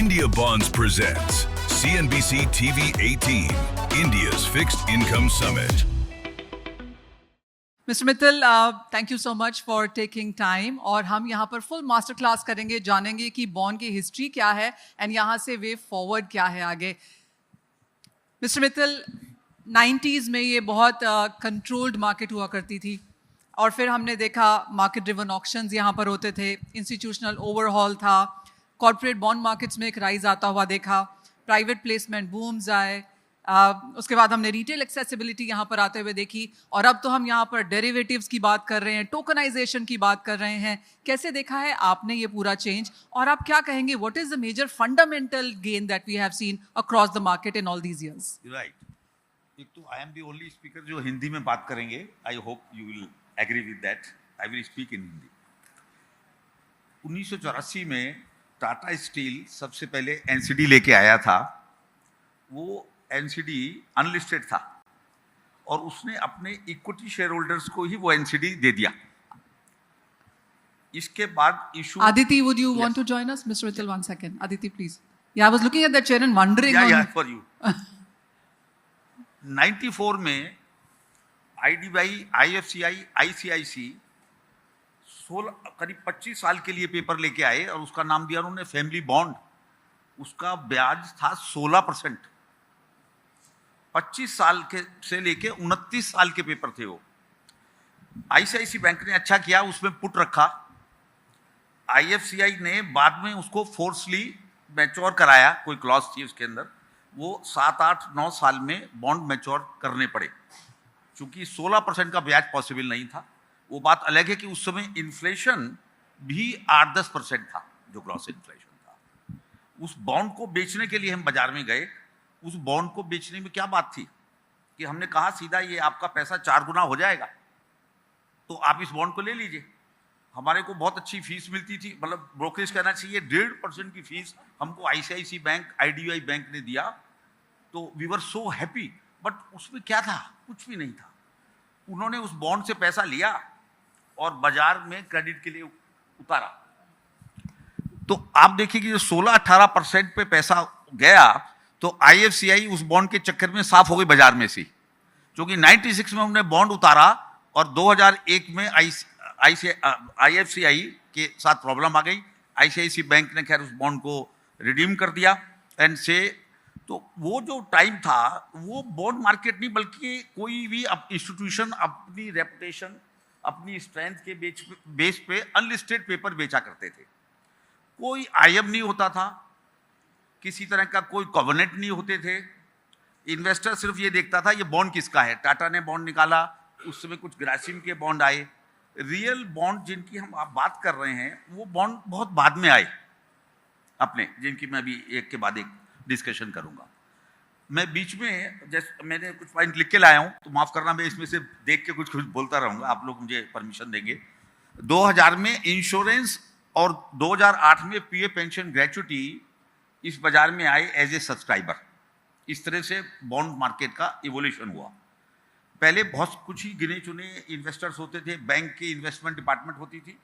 India Bonds presents CNBC TV 18, India's Fixed Income Summit. Mr. Mittal, thank you so much for taking time. और हम यहाँ पर full master class करेंगे, जानेंगे कि बॉन्ड की हिस्ट्री क्या है and यहाँ से वे फॉरवर्ड क्या है आगे. Mr. Mittal, 90s में ये बहुत कंट्रोल्ड मार्केट हुआ करती थी और फिर हमने देखा मार्केट ड्रिवन ऑक्शंस यहाँ पर होते थे, इंस्टीट्यूशनल ओवरहॉल था, कॉर्पोरेट बॉन्ड मार्केट्स में एक राइज आता हुआ देखा, प्राइवेट प्लेसमेंट बूम्स आए, उसके बाद हमने रिटेल एक्सेसिबिलिटी यहाँ पर आते हुए देखी और अब तो हम यहाँ पर डेरिवेटिव्स की बात कर रहे हैं, टोकनाइजेशन की बात कर रहे हैं. कैसे देखा है आपने ये पूरा चेंज और आप क्या कहेंगे, what is the major fundamental gain that we have seen across the market in all these years? Right. एक तो I am the only speaker जो हिंदी में बात करेंगे. I hope you will agree with that. I will speak in Hindi. 1984 में Tata steel सबसे पहले NCD लेके आया था. वो एनसीडी अनलिस्टेड था और उसने अपने इक्विटी शेयर होल्डर्स को ही वो एनसीडी दे दिया. इसके बाद issue. Aditi, would you want to join us? Mr. Mittal, 1 second. Aditi, please. Yeah, I was looking at that chair and wondering. Yeah, for you. 94 में आईडीबीआई, आईएफसीआई, आईसीआईसी 16 करीब 25 साल के लिए पेपर लेके आए और उसका नाम दिया उन्होंने फैमिली बॉन्ड. उसका ब्याज था 16%. 25 साल के से लेके 29 साल के पेपर थे वो. आईसीआईसी बैंक ने अच्छा किया, उसमें पुट रखा. आईएफसीआई ने बाद में उसको फोर्सली मैच्योर कराया, कोई क्लॉज थी उसके अंदर. वो 7, 8, 9 साल में बॉन्ड मैच्योर करने पड़े क्योंकि 16% का ब्याज पॉसिबल नहीं था. वो बात अलग है कि उस समय इन्फ्लेशन भी 8-10% था, जो ग्रॉस इन्फ्लेशन था. उस बॉन्ड को बेचने के लिए हम बाजार में गए. उस बॉन्ड को बेचने में क्या बात थी कि हमने कहा सीधा ये आपका पैसा 4 गुना हो जाएगा तो आप इस बॉन्ड को ले लीजिए. हमारे को बहुत अच्छी फीस मिलती थी, मतलब ब्रोकरेज कहना चाहिए 1.5% की फीस हमको आईसीआईसी बैंक, आईडीबीआई बैंक ने दिया. तो we were so happy. But उसमें क्या था? कुछ भी नहीं था. उन्होंने उस बॉन्ड से पैसा लिया और बाजार में क्रेडिट के लिए उतारा. तो आप देखिए कि जो 16-18% पे पैसा गया तो आईएफसीआई उस बॉन्ड के चक्कर में साफ हो गई बाजार में से, क्योंकि 96 में उन्होंने बॉन्ड उतारा और 2001 में आईएफसीआई के साथ प्रॉब्लम आ गई. आईसीआईसी बैंक ने खैर उस बॉन्ड को रिडीम कर दिया एंड से. तो वो जो टाइम था वो बॉन्ड मार्केट नहीं बल्कि कोई भी इंस्टीट्यूशन अपनी रेपुटेशन, अपनी स्ट्रेंथ के बेस पे अनलिस्टेड पेपर बेचा करते थे. कोई आईएम नहीं होता था, किसी तरह का कोई कॉवेनेंट नहीं होते थे. इन्वेस्टर सिर्फ ये देखता था ये बॉन्ड किसका है. टाटा ने बॉन्ड निकाला, उस समय कुछ ग्रासिम के बॉन्ड आए. रियल बॉन्ड जिनकी हम आप बात कर रहे हैं वो बॉन्ड बहुत बाद में आए अपने, जिनकी मैं अभी एक के बाद एक डिस्कशन करूंगा. मैं बीच में जैसे मैंने कुछ पॉइंट लिख के लाया हूं तो माफ करना, मैं इसमें से देख के कुछ बोलता रहूंगा, आप लोग मुझे परमिशन देंगे. 2000 में इंश्योरेंस और 2008 में पीए पेंशन ग्रेच्युटी इस बाजार में आए एज ए सब्सक्राइबर. इस तरह से बॉन्ड मार्केट का इवोल्यूशन हुआ. पहले बहुत कुछ ही गिने चुने इन्वेस्टर्स होते थे, बैंक की इन्वेस्टमेंट डिपार्टमेंट होती थी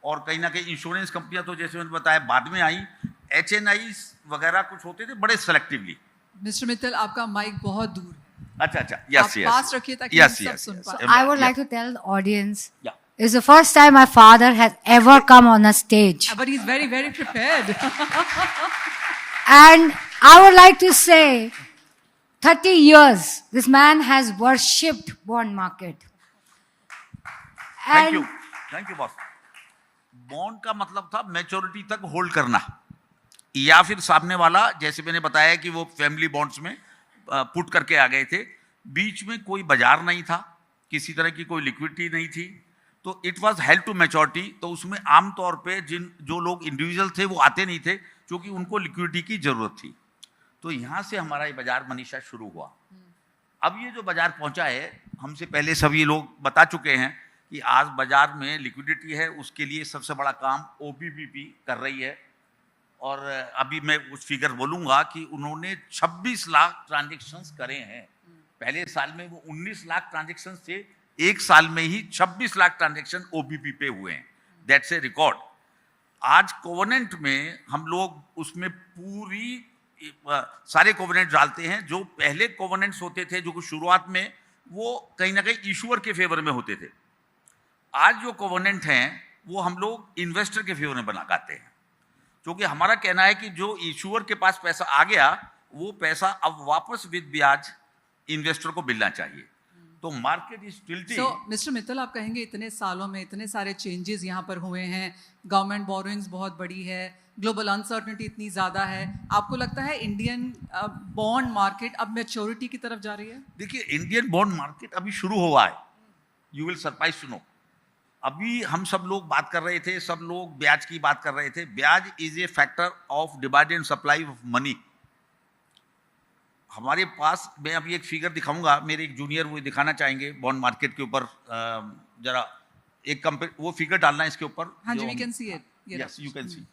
और कहीं ना कहीं इंश्योरेंस कंपनियां तो जैसे मैंने बताया बाद में आई. एचएनआई वगैरह कुछ होते थे बड़े सेलेक्टिवली. मिस्टर मित्तल, आपका माइक बहुत दूर है. अच्छा, यस, आप पास रखिए ताकि yes, सब yes, सुन yes. पाए. I would like to tell the audience, Yeah. it's the first time my father has ever come on a stage. But he's very, very prepared. And I would like to say, 30 years, this man has worshipped bond market. Thank you boss. Bond का मतलब था maturity तक hold करना, या फिर सामने वाला जैसे मैंने बताया कि वो फैमिली बॉन्ड्स में पुट करके आ गए थे. बीच में कोई बाजार नहीं था, किसी तरह की कोई लिक्विडिटी नहीं थी, तो it was held to maturity. तो उसमें आमतौर पे जो लोग इंडिविजुअल थे वो आते नहीं थे क्योंकि उनको लिक्विडिटी की जरूरत थी. तो यहाँ से हमारा ये बाजार मनीषा शुरू हुआ. अब ये जो बाजार पहुंचा है, हमसे पहले सभी लोग बता चुके हैं कि आज बाजार में लिक्विडिटी है, उसके लिए सबसे बड़ा काम ओबीबीपी कर रही है. और अभी मैं उस फिगर बोलूँगा कि उन्होंने 26 लाख ट्रांजेक्शन्स करे हैं. पहले साल में वो 19 लाख ट्रांजेक्शन्स थे, एक साल में ही 26 लाख ट्रांजेक्शन ओबीपी पे हुए हैं. That's a record. आज कोवेनेंट में हम लोग उसमें पूरी सारे कोवेनेंट डालते हैं। जो पहले कोवेनेंट्स होते थे जो शुरुआत में वो कहीं ना कहीं ईश्वर के फेवर में होते थे, आज जो कोवेनेंट हैं वो हम लोग इन्वेस्टर के फेवर में बनाते हैं, क्योंकि हमारा कहना है कि जो ईश्वर के पास पैसा आ गया वो पैसा अब वापस विद ब्याज इन्वेस्टर को मिलना चाहिए। तो market is tilting. So mister Mittal, आप कहेंगे इतने सालों में इतने सारे चेंजेस यहाँ पर हुए हैं, गवर्नमेंट बोरोइंग्स बहुत बड़ी है, ग्लोबल अनसर्टनिटी इतनी ज़्यादा है, आपको लगता है इंडियन बॉन्ड मार्केट अब मैच्योरिटी की तरफ जा रही है? देखिए, इंडियन बॉन्ड मार्केट अभी शुरू हुआ है। You will surprise to know, अभी हम सब लोग बात कर रहे थे, सब लोग ब्याज की बात कर रहे थे। ब्याज is a factor of demand and supply of money. हमारे पास, मैं अभी एक फिगर दिखाऊंगा, मेरे एक जूनियर वो दिखाना चाहेंगे बॉन्ड मार्केट के ऊपर। जरा एक वो फिगर डालना है इसके ऊपर। हाँ जी, we can see it. Yes, you can see.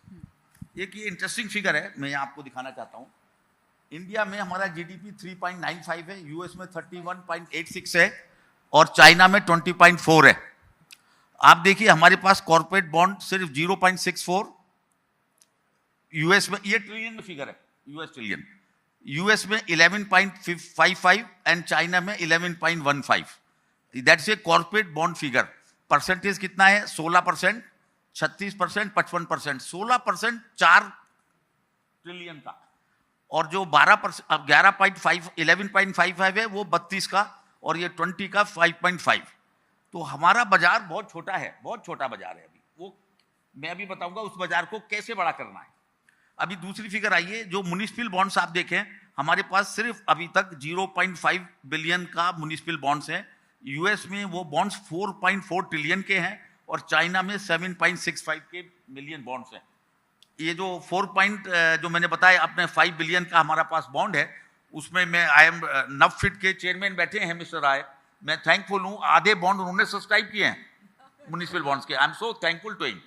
एक ये इंटरेस्टिंग फिगर है, मैं आपको दिखाना चाहता हूँ। इंडिया में हमारा जीडीपी 3.95 है, यूएस में 31.86 है और चाइना में 20.4 है। आप देखिए हमारे पास कॉर्पोरेट बॉन्ड सिर्फ 0.64, यूएस में, ये ट्रिलियन में फिगर है, यूएस ट्रिलियन, यूएस में 11.55 एंड चाइना में 11.15। That's a corporate bond figure. Percentage कितना है? 16%, 36%, 55%। 16% 4 ट्रिलियन का, और जो 12%, 11.55 है वो 32 का, और ये 20 का 5.5। तो हमारा बाजार बहुत छोटा है, बहुत छोटा बाजार है अभी। वो मैं अभी बताऊंगा उस बाजार को कैसे बड़ा करना है। अभी दूसरी फिगर आई है, जो म्युनिसिपल बॉन्ड्स आप देखें, हमारे पास सिर्फ अभी तक 0.5 बिलियन का म्युनिसिपल बॉन्ड्स हैं। यूएस में वो बॉन्ड्स 4.4 ट्रिलियन के हैं और चाइना में 7.65 के मिलियन बॉन्ड्स हैं। ये जो 4 जो मैंने बताया अपने 5 बिलियन का हमारा पास बॉन्ड है, उसमें मैं नफिट के चेयरमैन बैठे हैं मिस्टर राय, मैं थैंकफुल हूँ। आधे बॉन्ड उन्होंने सब्सक्राइब किए हैं म्युनिसिपल बॉन्ड्स के। I am so thankful to him.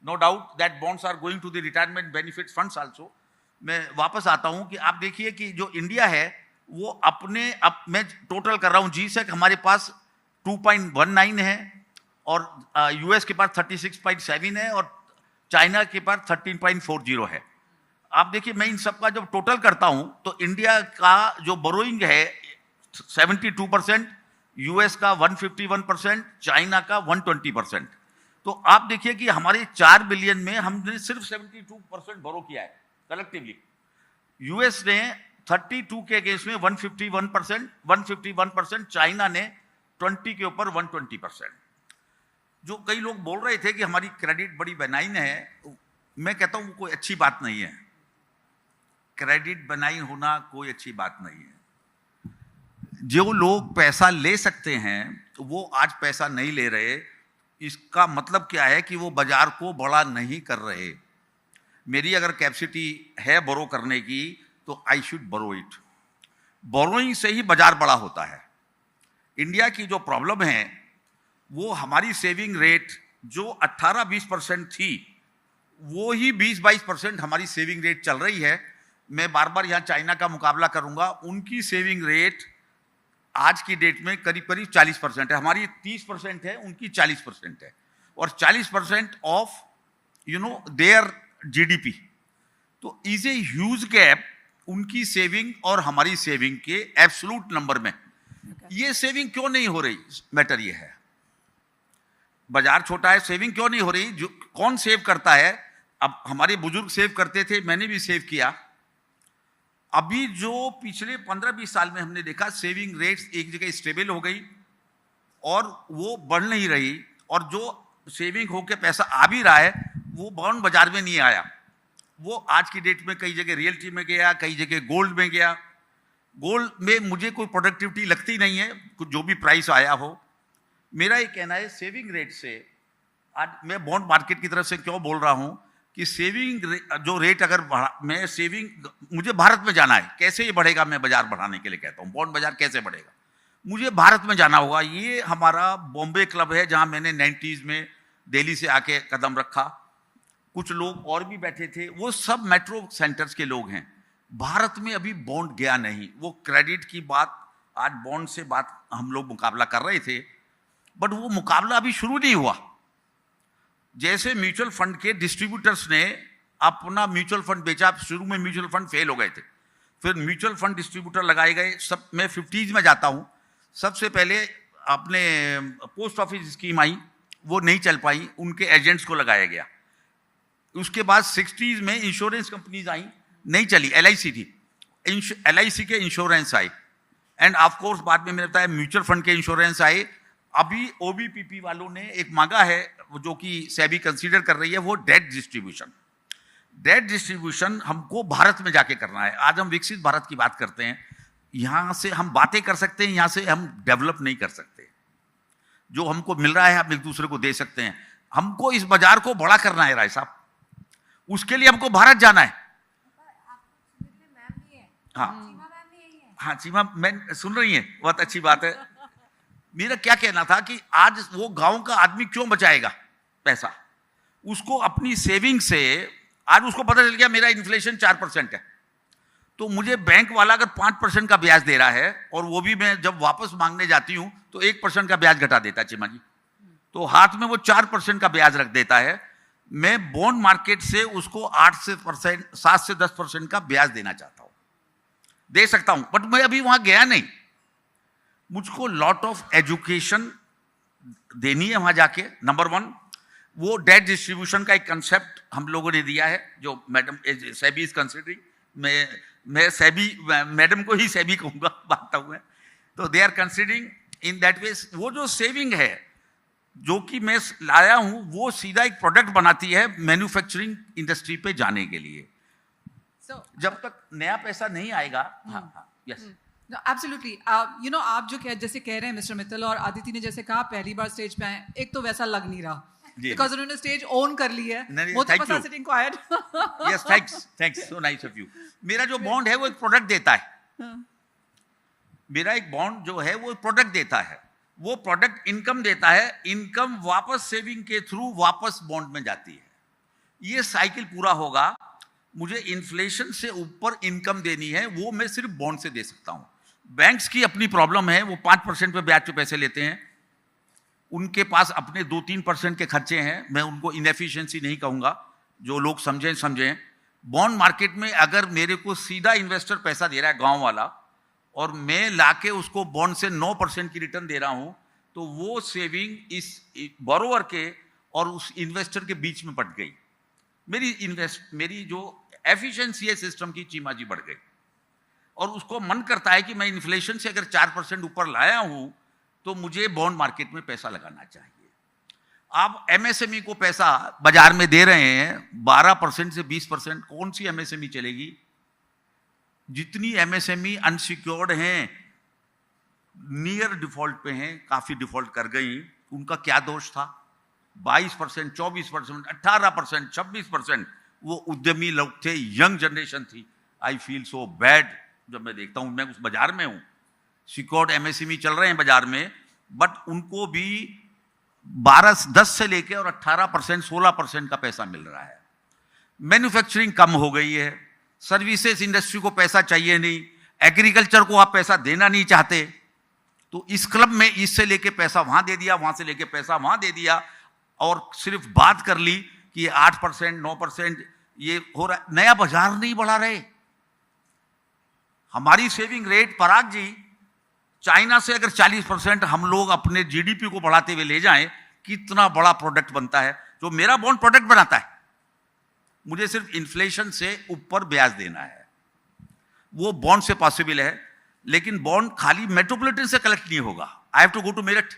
No doubt that bonds are going to the retirement benefit funds also. मैं वापस आता हूं कि आप देखिए कि जो इंडिया है वो अपने, अब मैं टोटल कर रहा हूं, जीसेक हमारे पास 2.19 है और यूएस के पास 36.7 है और चाइना के पास 13.40 है। आप देखिए, मैं इन सब का जब टोटल करता हूं तो इंडिया का जो बोरोइंग है 72%, यूएस का 151%, चाइना का 120%। तो आप देखिए कि हमारे 4 बिलियन में हमने सिर्फ 72% बोरो किया है कलेक्टिवली। यूएस ने 32 के अगेंस्ट में 151%, चाइना ने 20 के ऊपर 120%। जो कई लोग बोल रहे थे कि हमारी क्रेडिट बड़ी बेनाइन है, मैं कहता हूं वो कोई अच्छी बात नहीं है। क्रेडिट बेनाइन होना कोई अच्छी बात नहीं है। जो लोग पैसा ले सकते हैं वो आज पैसा नहीं ले रहे, इसका मतलब क्या है कि वो बाजार को बड़ा नहीं कर रहे। मेरी अगर कैपेसिटी है बोरो करने की तो I should borrow it. Borrowing से ही बाजार बड़ा होता है। इंडिया की जो प्रॉब्लम है वो हमारी सेविंग रेट जो 18-20% थी, वो ही 20-22% हमारी सेविंग रेट चल रही है। मैं बार बार यहाँ चाइना का मुकाबला करूंगा, उनकी सेविंग रेट आज की डेट में करीब करीब 40% है, हमारी 30% है, उनकी 40% है, और 40% ऑफ देयर जीडीपी। तो इज ए ह्यूज गैप उनकी सेविंग और हमारी सेविंग के एब्सोल्यूट नंबर में। ये सेविंग क्यों नहीं हो रही? मैटर ये है, बाजार छोटा है, सेविंग क्यों नहीं हो रही? जो कौन सेव करता है? अब हमारे बुजुर्ग सेव करते थे, मैंने भी सेव किया। अभी जो पिछले 15-20 साल में हमने देखा, सेविंग रेट्स एक जगह स्टेबल हो गई और वो बढ़ नहीं रही, और जो सेविंग होकर पैसा आ भी रहा है वो बॉन्ड बाजार में नहीं आया। वो आज की डेट में कई जगह रियल्टी में गया, कई जगह गोल्ड में गया। गोल्ड में मुझे कोई प्रोडक्टिविटी लगती नहीं है, जो भी प्राइस आया हो। मेरा ये कहना है सेविंग रेट से, आज मैं बॉन्ड मार्केट की तरफ से क्यों बोल रहा हूं कि सेविंग जो रेट अगर मैं सेविंग, मुझे भारत में जाना है, कैसे ये बढ़ेगा? मैं बाजार बढ़ाने के लिए कहता हूँ, बॉन्ड बाजार कैसे बढ़ेगा? मुझे भारत में जाना होगा। ये हमारा बॉम्बे क्लब है जहां मैंने 90s में दिल्ली से आके कदम रखा, कुछ लोग और भी बैठे थे, वो सब मेट्रो सेंटर्स के लोग हैं। भारत में अभी बॉन्ड गया नहीं। वो क्रेडिट की बात, आज बॉन्ड से बात हम लोग मुकाबला कर रहे थे, बट वो मुकाबला अभी शुरू नहीं हुआ। जैसे म्यूचुअल फंड के डिस्ट्रीब्यूटर्स ने अपना म्यूचुअल फंड बेचा, शुरू में म्यूचुअल फंड फेल हो गए थे, फिर म्यूचुअल फंड डिस्ट्रीब्यूटर लगाए गए। सब मैं 50s में जाता हूँ। सबसे पहले अपने पोस्ट ऑफिस स्कीम आई, वो नहीं चल पाई, उनके एजेंट्स को लगाया गया। उसके बाद 60s में इंश्योरेंस कंपनीज आई, नहीं चली, LIC थी, LIC के इंश्योरेंस आए, एंड ऑफ कोर्स बाद में मेरे बताया म्यूचुअल फंड के इंश्योरेंस आए। अभी OBPP वालों ने एक मांगा है जो कि सेबी कंसीडर कर रही है, वो डेट डिस्ट्रीब्यूशन। डेट डिस्ट्रीब्यूशन हमको भारत में जाके करना है। आज हम विकसित भारत की बात करते हैं, यहां से हम बातें कर सकते हैं, यहां से हम डेवलप नहीं कर सकते। जो हमको मिल रहा है हम एक दूसरे को दे सकते हैं। हमको इस बाजार को बड़ा करना है राय साहब, उसके लिए हमको भारत जाना है। हाँ चीमा मैम सुन रही है, बहुत अच्छी बात है। मेरा क्या कहना था कि आज वो गांव का आदमी क्यों बचाएगा पैसा, उसको अपनी सेविंग से, आज उसको पता चल गया मेरा इन्फ्लेशन 4% है, तो मुझे बैंक वाला अगर 5% का ब्याज दे रहा है, और वो भी मैं जब वापस मांगने जाती हूं तो 1% का ब्याज घटा देता है चिमा जी, तो हाथ में वो 4% का ब्याज रख देता है। मैं बॉन्ड मार्केट से उसको 7 से 10% का ब्याज देना चाहता हूं, दे सकता हूं, बट मैं अभी वहां गया नहीं। मुझको लॉट ऑफ एजुकेशन देनी है वहां जाके। नंबर 1, वो डेट डिस्ट्रीब्यूशन का एक कंसेप्ट हम लोगों ने दिया है, जो मैडम सेबी इज कंसिडरिंग। मैं सेबी मैडम को ही सेबी कहूंगा, बात हुआ है, तो they are considering in that way. वो जो सेविंग है जो कि मैं लाया हूं, वो सीधा एक प्रोडक्ट बनाती है मैन्युफैक्चरिंग इंडस्ट्री पे जाने के लिए। जब तक नया पैसा नहीं आएगा। Yes absolutely. यू नो, आप जो जैसे कह रहे हैं मिस्टर मित्तल, और आदिति ने जैसे कहा पहली बार स्टेज पे आए, एक तो वैसा लग नहीं रहा बिकॉज उन्होंने स्टेज ओन कर ली है। Yes, thanks, so nice of you. मेरा जो बॉन्ड है वो एक प्रोडक्ट देता है। मेरा एक बॉन्ड जो है वो प्रोडक्ट देता है, वो प्रोडक्ट इनकम देता है, इनकम वापस सेविंग के थ्रू वापस बॉन्ड में जाती है। ये साइकिल पूरा होगा। मुझे इन्फ्लेशन से ऊपर इनकम देनी है, वो मैं सिर्फ बॉन्ड से दे सकता हूं। बैंक्स की अपनी प्रॉब्लम है, वो 5% पे ब्याज पे पैसे लेते हैं, उनके पास अपने 2-3% के खर्चे हैं। मैं उनको इनएफिशिएंसी नहीं कहूंगा, जो लोग समझें। बॉन्ड मार्केट में अगर मेरे को सीधा इन्वेस्टर पैसा दे रहा है गांव वाला, और मैं लाके उसको बॉन्ड से 9% की रिटर्न दे रहा हूं, तो वो सेविंग इस बोरोवर के और उस इन्वेस्टर के बीच में पट गई। मेरी जो एफिशिएंसी है सिस्टम की, चीमा जी, बढ़ गई। और उसको मन करता है कि मैं इन्फ्लेशन से अगर 4% ऊपर लाया हूं, तो मुझे बॉन्ड मार्केट में पैसा लगाना चाहिए। आप MSME को पैसा बाजार में दे रहे हैं 12% से 20%, कौन सी MSME चलेगी? जितनी MSME अनसिक्योर्ड हैं, नियर डिफॉल्ट पे हैं, काफी डिफॉल्ट कर गई, उनका क्या दोष था? 22%, 24%, 18%, 26% वो उद्यमी लोग थे, यंग जनरेशन थी। आई फील सो बैड जब मैं देखता हूं, मैं उस बाजार में हूं, सिक्योर्ड MSME चल रहे हैं बाजार में, बट उनको भी 10 से लेके और 18%, 16% का पैसा मिल रहा है। मैन्युफैक्चरिंग कम हो गई है, सर्विसेज इंडस्ट्री को पैसा चाहिए नहीं, एग्रीकल्चर को आप पैसा देना नहीं चाहते, तो इस क्लब में इससे लेके पैसा वहां दे दिया, वहां से लेके पैसा वहां दे दिया, और सिर्फ बात कर ली कि 8%, 9% ये हो रहा है। नया बाजार नहीं बढ़ा रहे। हमारी सेविंग रेट, पराग जी, चाइना से अगर 40% हम लोग अपने GDP को बढ़ाते हुए ले जाएं, कितना बड़ा प्रोडक्ट बनता है, जो मेरा बॉन्ड प्रोडक्ट बनाता है। मुझे सिर्फ इन्फ्लेशन से ऊपर ब्याज देना है, वो बॉन्ड से पॉसिबल है। लेकिन बॉन्ड खाली मेट्रोपॉलिटन से कलेक्ट नहीं होगा। I have to go to Meerut,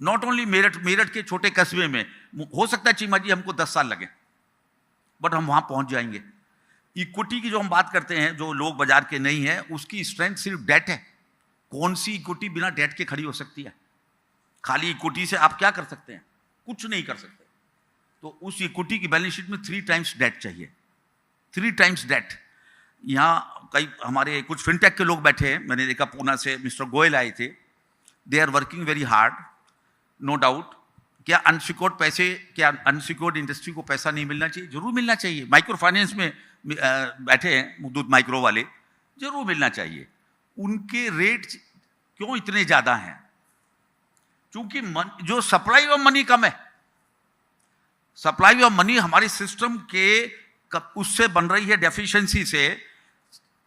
not only Meerut के छोटे कस्बे में। हो सकता है चीमा जी हमको 10 साल लगे, बट हम वहां पहुंच जाएंगे। इक्विटी की जो हम बात करते हैं, जो लोग बाजार के नहीं है, उसकी स्ट्रेंथ सिर्फ डेट है। कौन सी इक्विटी बिना डेट के खड़ी हो सकती है? खाली इक्विटी से आप क्या कर सकते हैं? कुछ नहीं कर सकते। तो उस इक्विटी की बैलेंस शीट में 3 टाइम्स डेट चाहिए, 3 टाइम्स डेट। यहाँ कई हमारे कुछ फिनटेक के लोग बैठे हैं, मैंने देखा पूना से मिस्टर गोयल आए थे। They are working very hard, no doubt. क्या अनसिक्योर्ड इंडस्ट्री को पैसा नहीं मिलना चाहिए? जरूर मिलना चाहिए। माइक्रो फाइनेंस में बैठे हैं मुद्दूत माइक्रो वाले, जरूर मिलना चाहिए। उनके रेट क्यों इतने ज्यादा हैं? क्योंकि जो सप्लाई ऑफ मनी कम है। सप्लाई ऑफ मनी हमारे सिस्टम के उससे बन रही है, डेफिशिएंसी से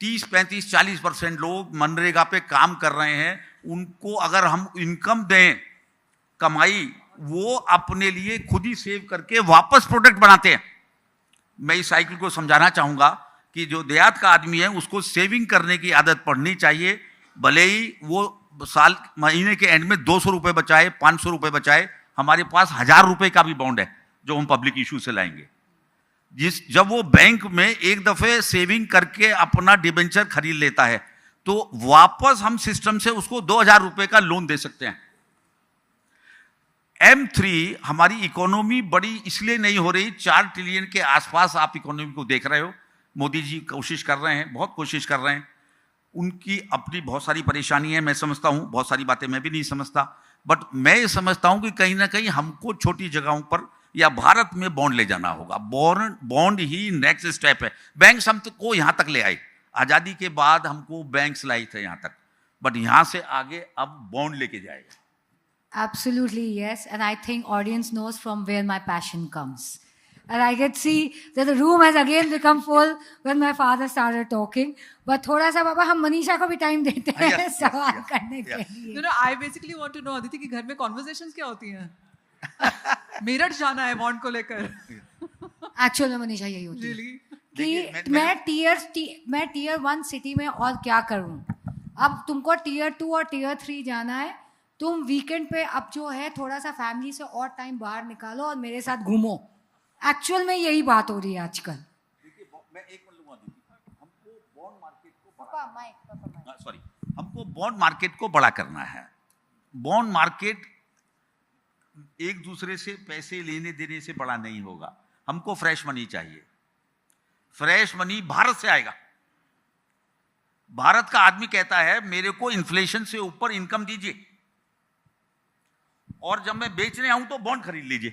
30, 35, 40% लोग मनरेगा पे काम कर रहे हैं। उनको अगर हम इनकम दें, कमाई, वो अपने लिए खुद ही सेव करके वापस प्रोडक्ट बनाते हैं। मैं इस साइकिल को समझाना चाहूंगा कि जो देहात का आदमी है उसको सेविंग करने की आदत पड़नी चाहिए। भले ही वो साल महीने के एंड में 200 रुपए बचाए, 500 रुपए बचाए, हमारे पास 1000 रुपए का भी बॉन्ड है जो हम पब्लिक इशू से लाएंगे। जब वो बैंक में एक दफे सेविंग करके अपना डिबेंचर खरीद लेता है तो वापस हम सिस्टम से उसको 2000 रुपए का लोन दे सकते हैं। M3 हमारी इकोनॉमी बड़ी इसलिए नहीं हो रही, 4 ट्रिलियन के आसपास आप इकोनॉमी को देख रहे हो। मोदी जी कोशिश कर रहे हैं, बहुत कोशिश कर रहे हैं। उनकी अपनी बहुत सारी परेशानी है, मैं समझता हूं, बहुत सारी बातें मैं भी नहीं समझता, बट मैं ये समझता हूं कि कहीं ना कहीं हमको छोटी जगहों पर या भारत में बॉन्ड ले जाना होगा। बॉन्ड ही नेक्स्ट स्टेप है। बैंक्स हम को यहां तक ले आए, आजादी के बाद हमको बैंक्स लाई थे यहां तक, बट यहां से आगे अब बॉन्ड लेके जाएगा। Absolutely, yes. And I think audience knows from where my passion comes. And I could see that the room has again become full when my father started talking. But थोड़ा सा बाबा हम मनीषा को भी टाइम देते हैं सवाल करने के लिए। No, I basically want to know, Aditi की घर में conversations क्या होती हैं? मेरठ जाना है बॉन्ड को लेकर। Actually में मनीषा यही होती है Really? कि मैं टीयर 1 सिटी में और क्या करूं। अब तुमको टीयर 2 और टीयर 3 जाना है, तुम वीकेंड पे अब जो है थोड़ा सा फैमिली से और टाइम बाहर निकालो और मेरे साथ घूमो। एक्चुअल में यही बात हो रही है आजकल। देखिए मैं एक मिनट लूंगा, हमको बॉन्ड मार्केट को हमको बॉन्ड मार्केट को बड़ा करना है। बॉन्ड मार्केट एक दूसरे से पैसे लेने देने से बड़ा नहीं होगा। हमको फ्रेश मनी चाहिए। फ्रेश मनी भारत से आएगा। भारत का आदमी कहता है मेरे को इन्फ्लेशन से ऊपर इनकम दीजिए, और जब मैं बेचने आऊं तो बॉन्ड खरीद लीजिए,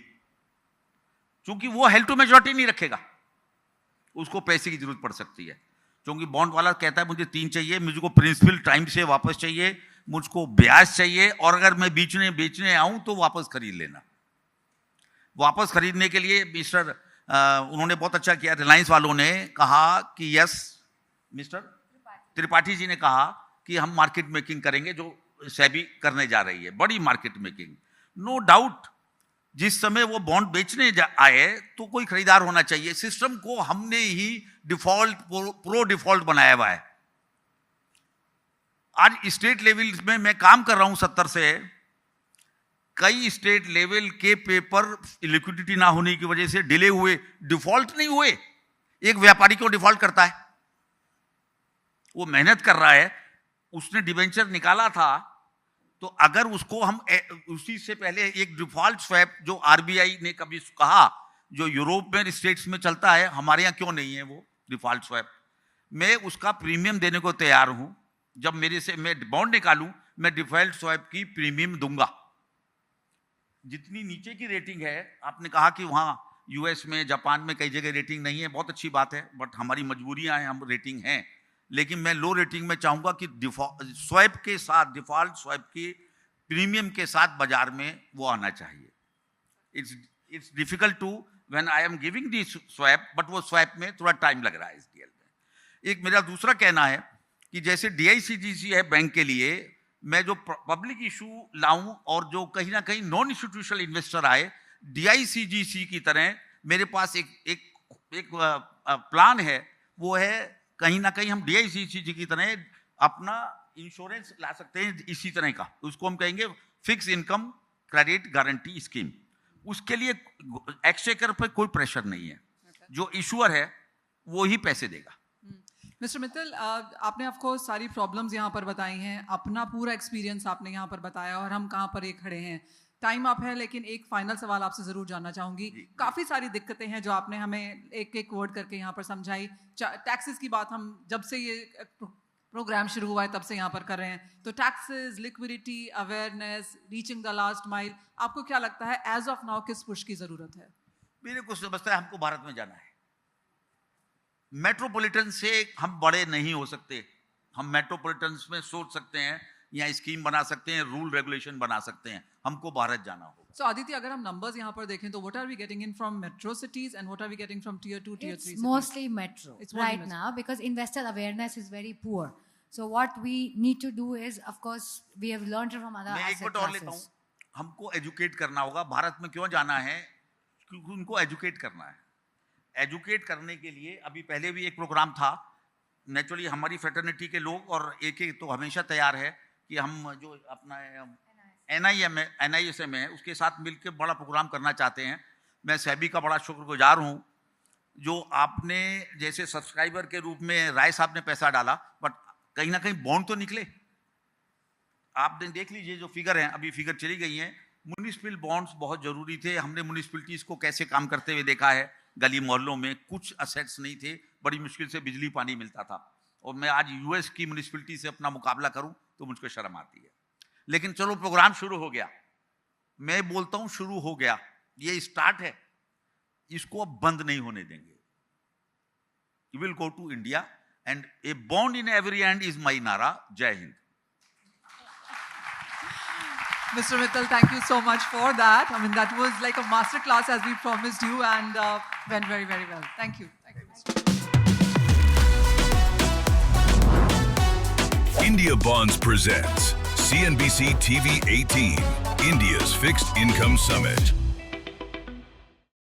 क्योंकि वो हेल्ड टू मेजॉरिटी नहीं रखेगा, उसको पैसे की जरूरत पड़ सकती है। क्योंकि बॉन्ड वाला कहता है मुझे 3 चाहिए, मुझको प्रिंसिपल टाइम से वापस चाहिए, मुझको ब्याज चाहिए, और अगर मैं बेचने आऊं तो वापस खरीद लेना। वापस खरीदने के लिए मिस्टर उन्होंने बहुत अच्छा किया, रिलायंस वालों ने कहा कि यस, मिस्टर त्रिपाठी जी ने कहा कि हम मार्केट मेकिंग करेंगे, जो सेबी करने जा रही है, बड़ी मार्केट मेकिंग। नो डाउट जिस समय वो बॉन्ड बेचने आए तो कोई खरीदार होना चाहिए। सिस्टम को हमने ही डिफॉल्ट प्रो डिफॉल्ट बनाया हुआ है। आज स्टेट लेवल में मैं काम कर रहा हूं 70 से, कई स्टेट लेवल के पेपर लिक्विडिटी ना होने की वजह से डिले हुए, डिफॉल्ट नहीं हुए। एक व्यापारी को डिफॉल्ट करता है, वो मेहनत कर रहा है, उसने डिबेंचर निकाला था, तो अगर उसको हम उसी से पहले एक डिफॉल्ट स्वैप जो आरबीआई ने कभी कहा, जो यूरोप में स्टेट्स में चलता है, हमारे यहाँ क्यों नहीं है वो डिफॉल्ट स्वैप, मैं उसका प्रीमियम देने को तैयार हूं। जब मेरे से मैं बॉन्ड निकालूं, मैं डिफॉल्ट स्वैप की प्रीमियम दूंगा। जितनी नीचे की रेटिंग है, आपने कहा कि वहां यूएस में, जापान में कई जगह रेटिंग नहीं है, बहुत अच्छी बात है, बट हमारी मजबूरियां हैं, हम रेटिंग हैं। लेकिन मैं लो रेटिंग में चाहूंगा कि स्वैप के साथ, डिफॉल्ट स्वैप के प्रीमियम के साथ बाजार में वो आना चाहिए। It's difficult to when I am giving the swap, but वो स्वैप में थोड़ा टाइम लग रहा है इस डील में। एक मेरा दूसरा कहना है कि जैसे DICGC है बैंक के लिए, मैं जो पब्लिक इशू लाऊं और जो कहीं ना कहीं नॉन इंस्टीट्यूशनल इन्वेस्टर आए, DICGC की तरह मेरे पास एक प्लान है। वो है कहीं ना कहीं हम DICGC की तरह अपना इंश्योरेंस ला सकते हैं इसी तरह का, उसको हम कहेंगे fix income credit guarantee scheme. उसके लिए एक्सचेकर पर कोई प्रेशर नहीं है, जो इशूअर है वो ही पैसे देगा। मिस्टर मित्तल, आपने ऑफ कोर्स सारी प्रॉब्लम्स यहाँ पर बताई हैं, अपना पूरा एक्सपीरियंस आपने यहाँ पर बताया, और हम कहाँ पर ये खड़े हैं। टाइम अप है, लेकिन एक फाइनल सवाल आपसे जरूर जानना चाहूंगी। काफी सारी दिक्कतें हैं जो आपने हमें एक एक वर्ड करके यहाँ पर समझाई। टैक्सेस की बात हम जब से ये प्रोग्राम शुरू हुआ है तब से यहाँ पर कर रहे हैं, तो taxes, liquidity, awareness, reaching the last mile, आपको क्या लगता है एज ऑफ नाउ किस पुश की जरूरत है? मेरे को समझता है हमको भारत में जाना है। मेट्रोपॉलिटन से हम बड़े नहीं हो सकते। हम मेट्रोपॉलिटन में सोच सकते हैं, या स्कीम बना सकते हैं, रूल रेगुलेशन बना सकते हैं। हमको भारत जाना होगा। So Aditi, अगर हम numbers यहाँ पर देखें तो what are we getting in from metro cities and what are we getting from tier 2, tier 3 It's cities? mostly metro It's mostly right metro. now because investor awareness is very poor. So what we need to do is, of course, we have learned it from other मैं एक asset minute और लेता हूँ. classes. हमको educate करना होगा. भारत में क्यों जाना है? क्योंकि उनको एजुकेट करना है. एजुकेट करने के लिए अभी पहले भी एक प्रोग्राम था. नेचुरली हमारी फ्रेटर्निटी के लोग और एक तो हमेशा तैयार है कि हम जो अपना NISM है उसके साथ मिलकर बड़ा प्रोग्राम करना चाहते हैं. मैं सेबी का बड़ा शुक्रगुजार हूँ जो आपने जैसे सब्सक्राइबर के रूप में राय साहब ने पैसा डाला, बट कहीं ना कहीं बॉन्ड तो निकले. आपने देख लीजिए जो फिगर हैं, अभी फिगर चली गई हैं. म्युनिसिपल बॉन्ड्स बहुत जरूरी थे. हमने म्युनिसिपलिटीज को कैसे काम करते हुए देखा है. गली मोहल्लों में कुछ असेट्स नहीं थे, बड़ी मुश्किल से बिजली पानी मिलता था. और मैं आज US की म्युनिसिपलिटी से अपना मुकाबला करूं तो मुझको शर्म आती है. लेकिन चलो प्रोग्राम शुरू हो गया. मैं बोलता हूं शुरू हो गया, ये स्टार्ट है, इसको अब बंद नहीं होने देंगे. You will go to India and a bond in every hand is my नारा. जय Hind. Mr. Mittal, thank you so much for that. I mean, that was like a master class as we promised you and went very, very well. Thank you. Thank you, Mr. India Bonds presents CNBC TV 18, India's Fixed Income Summit.